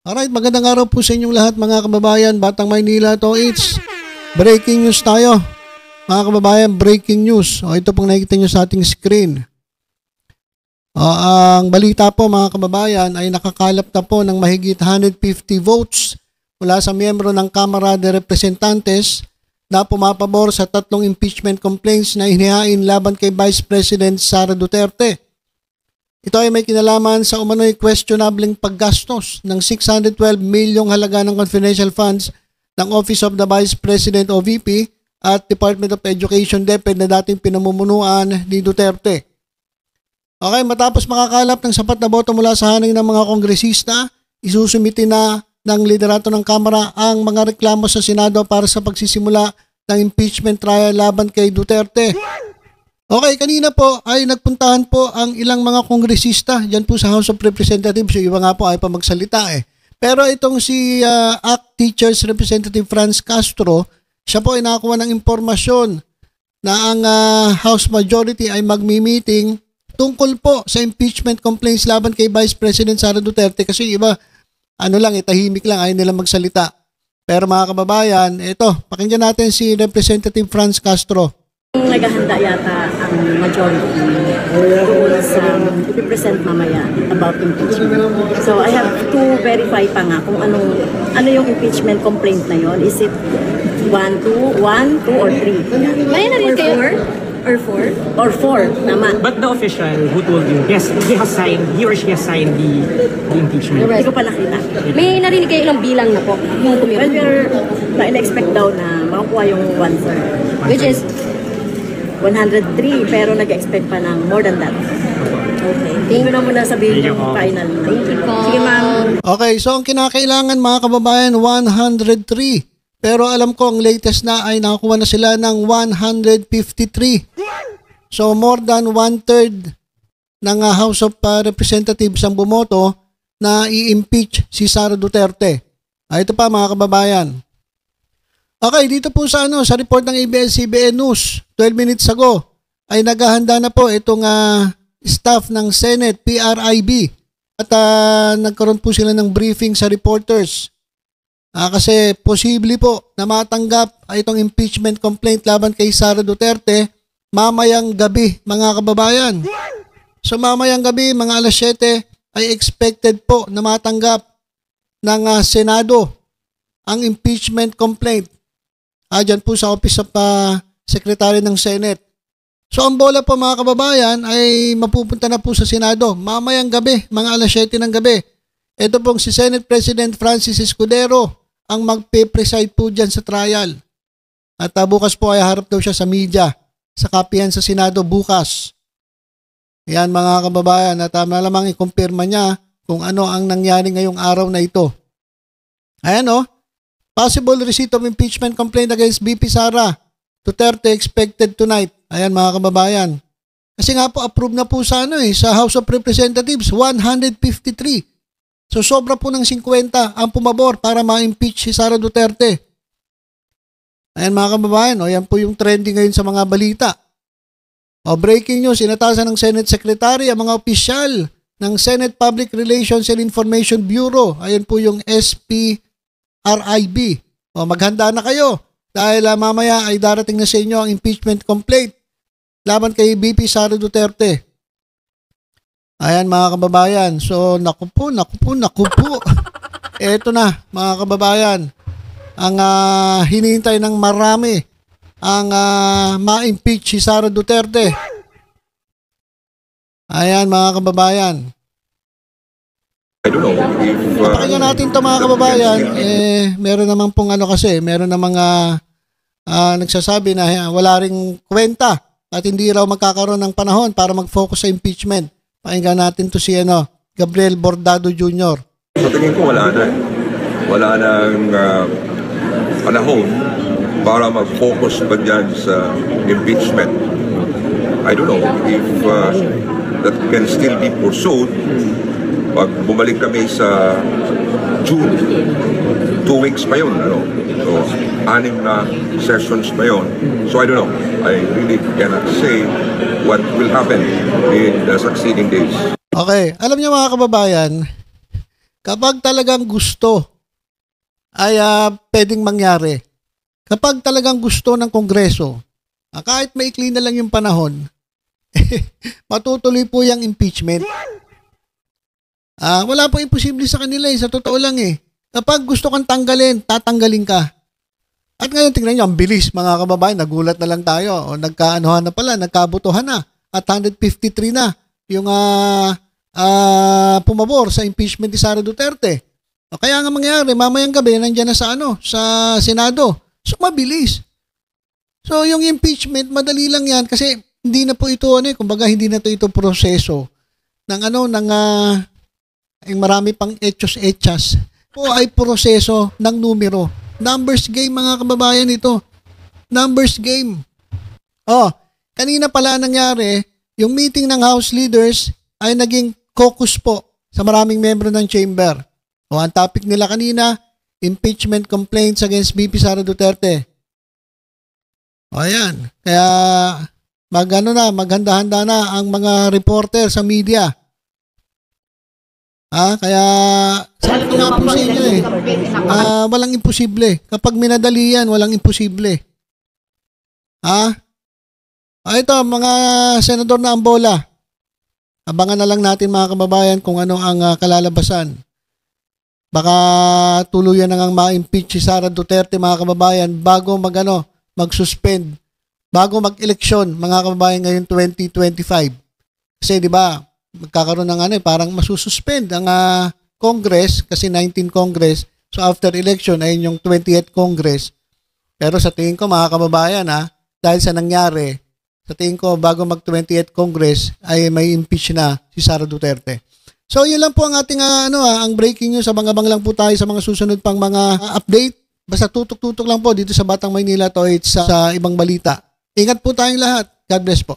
Alright, magandang araw po sa inyong lahat mga kababayan, Batang Maynila to. It's breaking news tayo. Mga kababayan, breaking news. Ito pong nakikita nyo sa ating screen. Ang balita po mga kababayan ay nakakalap na po ng mahigit 150 votes mula sa miyembro ng Kamara de Representantes na pumapabor sa 3 impeachment complaints na inihain laban kay Vice President Sara Duterte. Ito ay may kinalaman sa umano'y questionableng paggastos ng 612 milyong halaga ng confidential funds ng Office of the Vice President o VP at Department of Education DepEd na dating pinamumunuan ni Duterte. Okay, matapos makakalap ng sapat na boto mula sa haning ng mga kongresista, isusumiti na ng liderato ng Kamara ang mga reklamo sa Senado para sa pagsisimula ng impeachment trial laban kay Duterte. Okay, kanina po ay nagpuntahan po ang ilang mga kongresista dyan po sa House of Representatives. Yung iba nga po ay pa magsalita eh. Pero itong si ACT Teachers Representative Franz Castro, siya po ay nakakuha ng impormasyon na ang House Majority ay magmi-meeting tungkol po sa impeachment complaints laban kay Vice President Sara Duterte. Kasi iba, tahimik lang, ayaw nilang magsalita. Pero mga kababayan, ito, pakinggan natin si Representative Franz Castro. Naghahanda yata ang majority doon sa represent mamaya about impeachment. So I have to verify pa nga kung ano yung impeachment complaint na yon. Is it 1, 2, or 3? May na rin kayo? Or 4? Or 4 naman. But the official who told you, yes, he or she has signed the impeachment. Hindi ko pa nakita. May narinig kayo ilang bilang na po? Yung Well, we're na-expect daw na makakuha yung 1/3. Which is? 103, pero nag-expect pa ng more than that. Okay. Hindi ko na muna sabihin yung final. Sige, ma'am. Okay, so ang kinakailangan mga kababayan, 103. Pero alam ko ang latest na ay nakakuha na sila ng 153. So more than 1/3 ng House of Representatives ang bumoto na i-impeach si Sara Duterte. Ito pa mga kababayan. Okay, dito po sa report ng ABS-CBN News, 12 minutes ago, ay naghahanda na po itong staff ng Senate, PRIB. At nagkaroon po sila ng briefing sa reporters. Kasi posible po na matanggap itong impeachment complaint laban kay Sara Duterte mamayang gabi, mga kababayan. So mamayang gabi, mga alas 7, ay expected po na matanggap ng Senado ang impeachment complaint. Dyan po sa Office of Secretary ng Senate. So ang bola po mga kababayan ay mapupunta na po sa Senado mamayang gabi, mga alas 7 ng gabi. Ito pong si Senate President Francis Escudero ang magpe-preside po dyan sa trial. At bukas po ay harap daw siya sa media, sa kapihan sa Senado bukas. Yan mga kababayan, at malamang i-confirma niya kung ano ang nangyari ngayong araw na ito. Ayan possible receipt of impeachment complaint against VP Sara Duterte expected tonight. Ayan mga kababayan. Kasi nga po approve na po sa sa House of Representatives 153. So sobra po ng 50 ang pumabor para ma-impeach si Sara Duterte. Ayan mga kababayan, yan po yung trending ngayon sa mga balita. Breaking news, inatasan ng Senate Secretary ang mga opisyal ng Senate Public Relations and Information Bureau. Ayan po yung SPRIB. Maghanda na kayo dahil mamaya ay darating na sa inyo ang impeachment complaint laban kay VP Sara Duterte. Ayan mga kababayan. So naku po. Eto na mga kababayan. Ang hinihintay ng marami ang ma-impeach si Sara Duterte. Ayan mga kababayan. I don't know if... Pakinggan natin ito mga kababayan, meron naman pong meron na mga nagsasabi na wala ring kwenta at hindi raw magkakaroon ng panahon para mag-focus sa impeachment. Pakinggan natin to si Gabriel Bordado Jr. Sa tingin ko wala na. Wala nang panahon para mag-focus pa dyan sa impeachment. I don't know if that can still be pursued. Pag bumalik kami sa June, 2 weeks pa yun, So, 6 na sessions pa yun. So, I don't know. I really cannot say what will happen in the succeeding days. Okay. Alam niyo mga kababayan, Kapag talagang gusto ay pwedeng mangyari. Kapag talagang gusto ng Kongreso, kahit maikli na lang yung panahon, matutuloy po yung impeachment. Wala po imposible sa kanila sa totoo lang Kapag gusto kang tanggalin, tatanggalin ka. At ngayon tingnan nyo, ang bilis mga kababayan, nagulat na lang tayo. O nagkaanuhan na pala, nagkabutuhan na. At 153 na yung pumabor sa impeachment ni Sara Duterte. O kaya nga mangyari, mamayang gabi, nandiyan na sa Senado. So mabilis. So yung impeachment, madali lang yan kasi hindi na po ito, kumbaga hindi na ito proseso ng ng marami pang etchos-etchas po ay proseso ng numero. Numbers game mga kababayan ito. Numbers game. Kanina pala nangyari, yung meeting ng House Leaders ay naging caucus po sa maraming membro ng chamber. Ang topic nila kanina, impeachment complaints against VP Sara Duterte. Ayan. Kaya maghanda-handa na ang mga reporter sa media. Kaya sabi ko nga po sa inyo walang imposible. Kapag minadali yan, walang imposible. Ito, mga senador na ang bola. Abangan na lang natin mga kababayan kung ano ang kalalabasan. Baka tuluyan na ngang ma-impeach si Sara Duterte mga kababayan bago mag-suspend, bago mag-eleksyon mga kababayan ngayon 2025. Kasi di ba magkakaroon ng parang masususpend ang Congress kasi 19 Congress. So after election ay yung 20th Congress. Pero sa tingin ko mga kababayan dahil sa nangyari, sa tingin ko bago mag 20th Congress ay may impeach na si Sara Duterte. So yun lang po ang ating ang breaking news. Abang-abang lang po tayo sa mga susunod pang mga update. Basta tutok-tutok lang po dito sa Batang Maynila to sa ibang balita. Ingat po tayong lahat. God bless po.